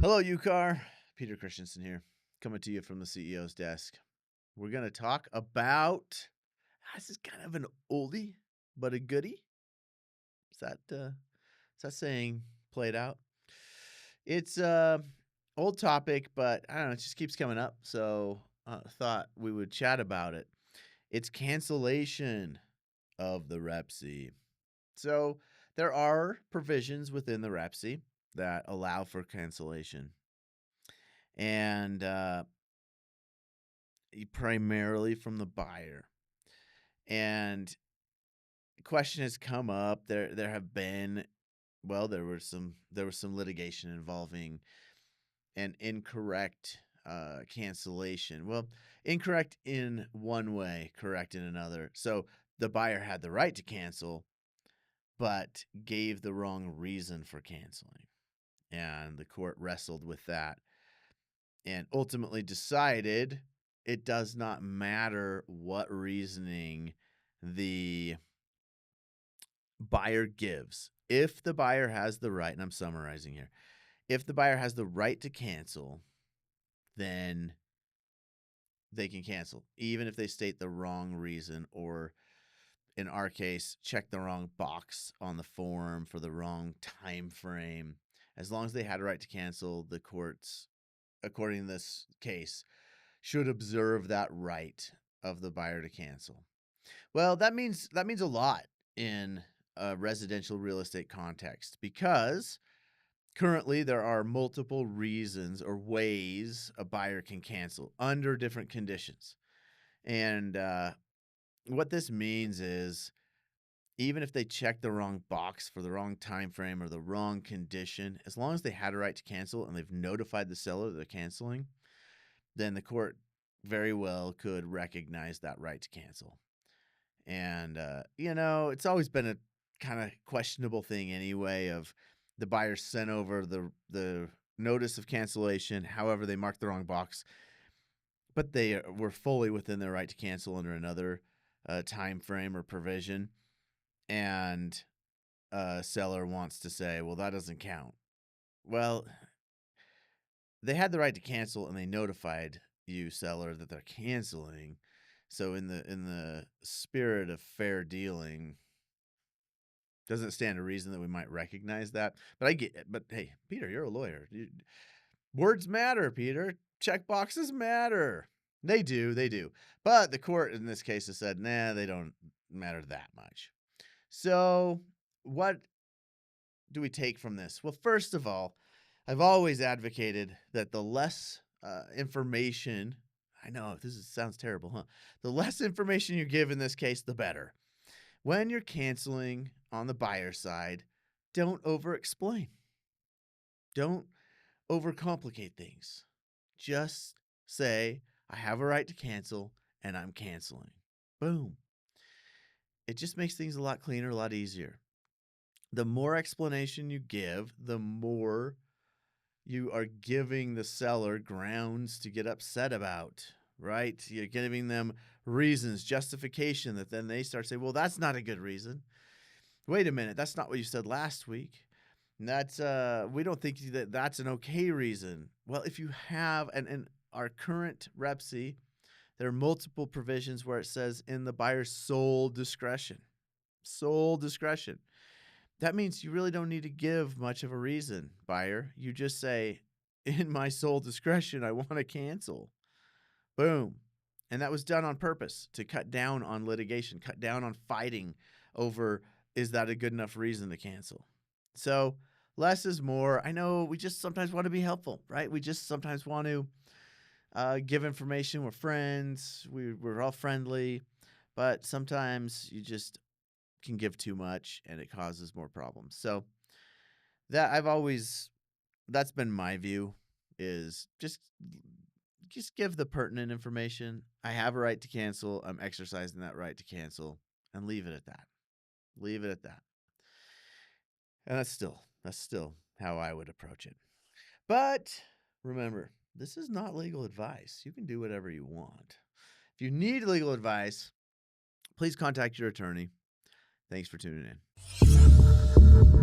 Hello, UCAR. Peter Christensen here, coming to you from the CEO's desk. We're going to talk about, this is kind of an oldie, but a goodie. Is that saying played out? It's old topic, but I don't know, it just keeps coming up. So I thought we would chat about it. It's cancellation of the REPC. So there are provisions within the REPC that allow for cancellation. And primarily from the buyer. And the question has come up. There have been, there was some litigation involving an incorrect cancellation. Well, incorrect in one way, correct in another. So the buyer had the right to cancel, but gave the wrong reason for canceling. And the court wrestled with that and ultimately decided it does not matter what reasoning the buyer gives. If the buyer has the right, and I'm summarizing here, if the buyer has the right to cancel, then they can cancel, even if they state the wrong reason, or in our case, check the wrong box on the form for the wrong time frame. As long as they had a right to cancel, the courts, according to this case, should observe that right of the buyer to cancel. Well, that means a lot in a residential real estate context, because currently there are multiple reasons or ways a buyer can cancel under different conditions. And what this means is, even if they check the wrong box for the wrong time frame or the wrong condition, as long as they had a right to cancel and they've notified the seller that they're canceling, then the court very well could recognize that right to cancel. And, it's always been a kind of questionable thing anyway, of the buyer sent over the notice of cancellation. However, they marked the wrong box, but they were fully within their right to cancel under another time frame or provision. And a seller wants to say, well, that doesn't count. Well, they had the right to cancel and they notified you, seller, that they're canceling. So in the spirit of fair dealing, doesn't stand to reason that we might recognize that. But I get it. But hey, Peter, you're a lawyer. Words matter, Peter. Check boxes matter. They do. But the court in this case has said, nah, they don't matter that much. So what do we take from this? Well, first of all, I've always advocated that the less information, I know sounds terrible, huh? The less information you give in this case, the better. When you're canceling on the buyer side, don't over-explain. Don't overcomplicate things. Just say, I have a right to cancel and I'm canceling. Boom. It just makes things a lot cleaner, a lot easier. The more explanation you give, the more you are giving the seller grounds to get upset about, right? You're giving them reasons, justification, that then they start saying, well, that's not a good reason. Wait a minute, that's not what you said last week. That's we don't think that that's an okay reason. Well, if you have, and in our current REPC, there are multiple provisions where it says in the buyer's sole discretion. Sole discretion. That means you really don't need to give much of a reason, buyer. You just say, in my sole discretion, I want to cancel. Boom. And that was done on purpose to cut down on litigation, cut down on fighting over, is that a good enough reason to cancel? So less is more. I know we just sometimes want to be helpful, right? We just sometimes want to give information. We're friends. We're all friendly. But sometimes you just can give too much and it causes more problems. So that's been my view, is just give the pertinent information. I have a right to cancel. I'm exercising that right to cancel, and leave it at that. Leave it at that. And that's still how I would approach it. But remember, this is not legal advice. You can do whatever you want. If you need legal advice, please contact your attorney. Thanks for tuning in.